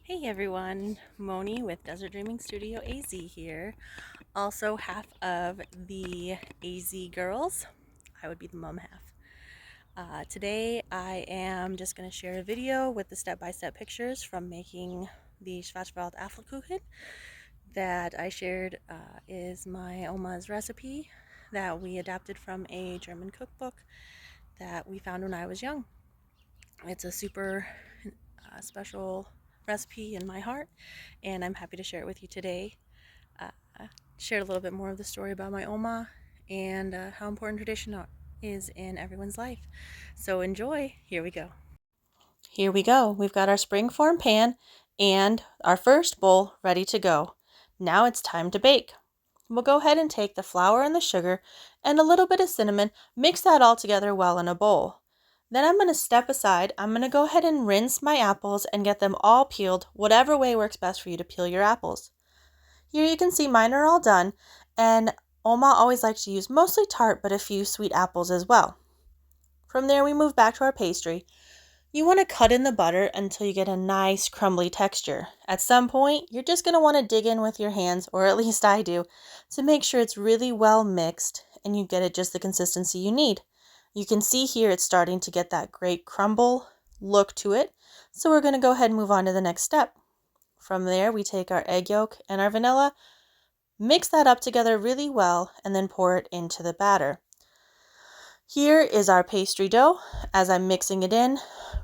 Hey everyone, Moni with Desert Dreaming Studio AZ here. Also half of the AZ girls. I would be the mom half. Today I am just going to share a video with the step-by-step pictures from making the Schwarzwald Apfelkuchen that I shared is my Oma's recipe that we adapted from a German cookbook that we found when I was young. It's a super special recipe in my heart, and I'm happy to share it with you today. Uh, Shared a little bit more of the story about my Oma and how important tradition is in everyone's life. So enjoy. Here we go. Here we go. We've got our springform pan and our first bowl ready to go. Now it's time to bake. We'll go ahead and take the flour and the sugar and a little bit of cinnamon, mix that all together well in a bowl. Then I'm going to step aside. I'm going to go ahead and rinse my apples and get them all peeled, whatever way works best for you to peel your apples. Here you can see mine are all done, and Oma always likes to use mostly tart but a few sweet apples as well. From there we move back to our pastry. You want to cut in the butter until you get a nice crumbly texture. At some point, you're just going to want to dig in with your hands, or at least I do, to make sure it's really well mixed and you get it just the consistency you need. You can see here it's starting to get that great crumble look to it, so we're going to go ahead and move on to the next step. From there, we take our egg yolk and our vanilla, mix that up together really well, and then pour it into the batter. Here is our pastry dough. As I'm mixing it in,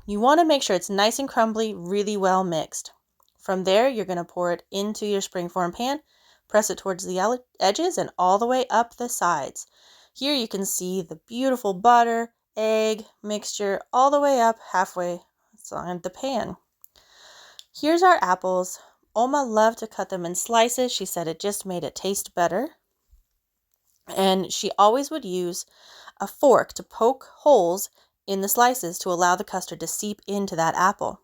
you want to make sure it's nice and crumbly, really well mixed. From there, you're going to pour it into your springform pan, press it towards the edges and all the way up the sides. Here you can see the beautiful butter, egg mixture all the way up halfway inside the pan. Here's our apples. Oma loved to cut them in slices. She said it just made it taste better. And she always would use a fork to poke holes in the slices to allow the custard to seep into that apple.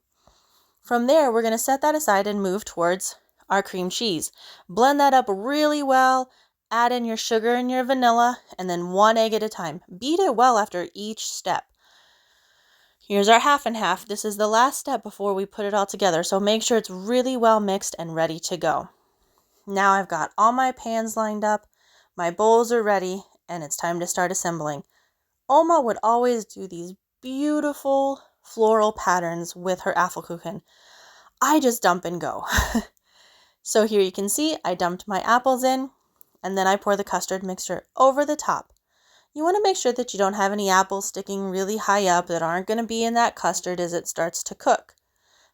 From there, we're going to set that aside and move towards our cream cheese. Blend that up really well, add in your sugar and your vanilla, and then one egg at a time. Beat it well after each step. Here's our half and half. This is the last step before we put it all together, so make sure it's really well mixed and ready to go. Now I've got all my pans lined up, my bowls are ready, and it's time to start assembling. Oma would always do these beautiful floral patterns with her Apfelkuchen. I just dump and go. So here you can see I dumped my apples in, and then I pour the custard mixture over the top. You want to make sure that you don't have any apples sticking really high up that aren't going to be in that custard as it starts to cook.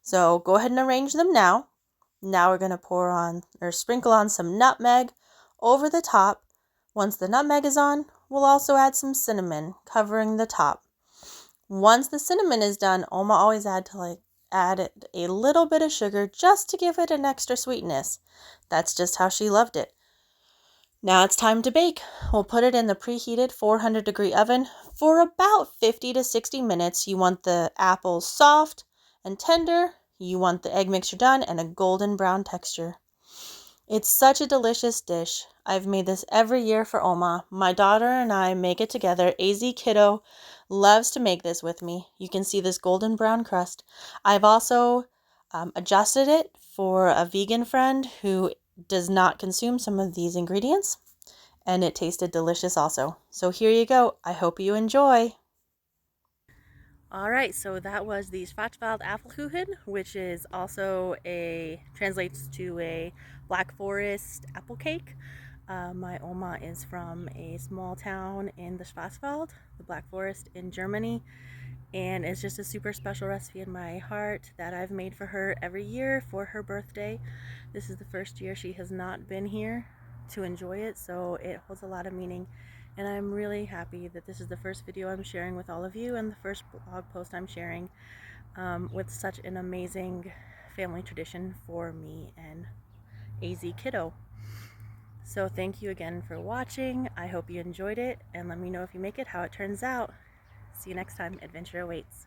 So go ahead and arrange them now. Now we're going to pour on or sprinkle on some nutmeg over the top. Once the nutmeg is on, we'll also add some cinnamon covering the top. Once the cinnamon is done, Oma always add a little bit of sugar just to give it an extra sweetness. That's just how she loved it. Now it's time to bake. We'll put it in the preheated 400-degree oven for about 50 to 60 minutes. You want the apples soft and tender. You want the egg mixture done and a golden brown texture. It's such a delicious dish. I've made this every year for Oma. My daughter and I make it together. AZ Kiddo loves to make this with me. You can see this golden brown crust. I've also adjusted it for a vegan friend who does not consume some of these ingredients, and it tasted delicious also. So here you go. I hope you enjoy. All right, so that was the Schwarzwald Apfelkuchen, which is also translates to a Black Forest apple cake. My Oma is from a small town in the Schwarzwald, the Black Forest in Germany, and it's just a super special recipe in my heart that I've made for her every year for her birthday. This is the first year she has not been here to enjoy it, so it holds a lot of meaning. And I'm really happy that this is the first video I'm sharing with all of you and the first blog post I'm sharing with such an amazing family tradition for me and AZ Kiddo. So thank you again for watching. I hope you enjoyed it, and let me know if you make it how it turns out. See you next time. Adventure awaits.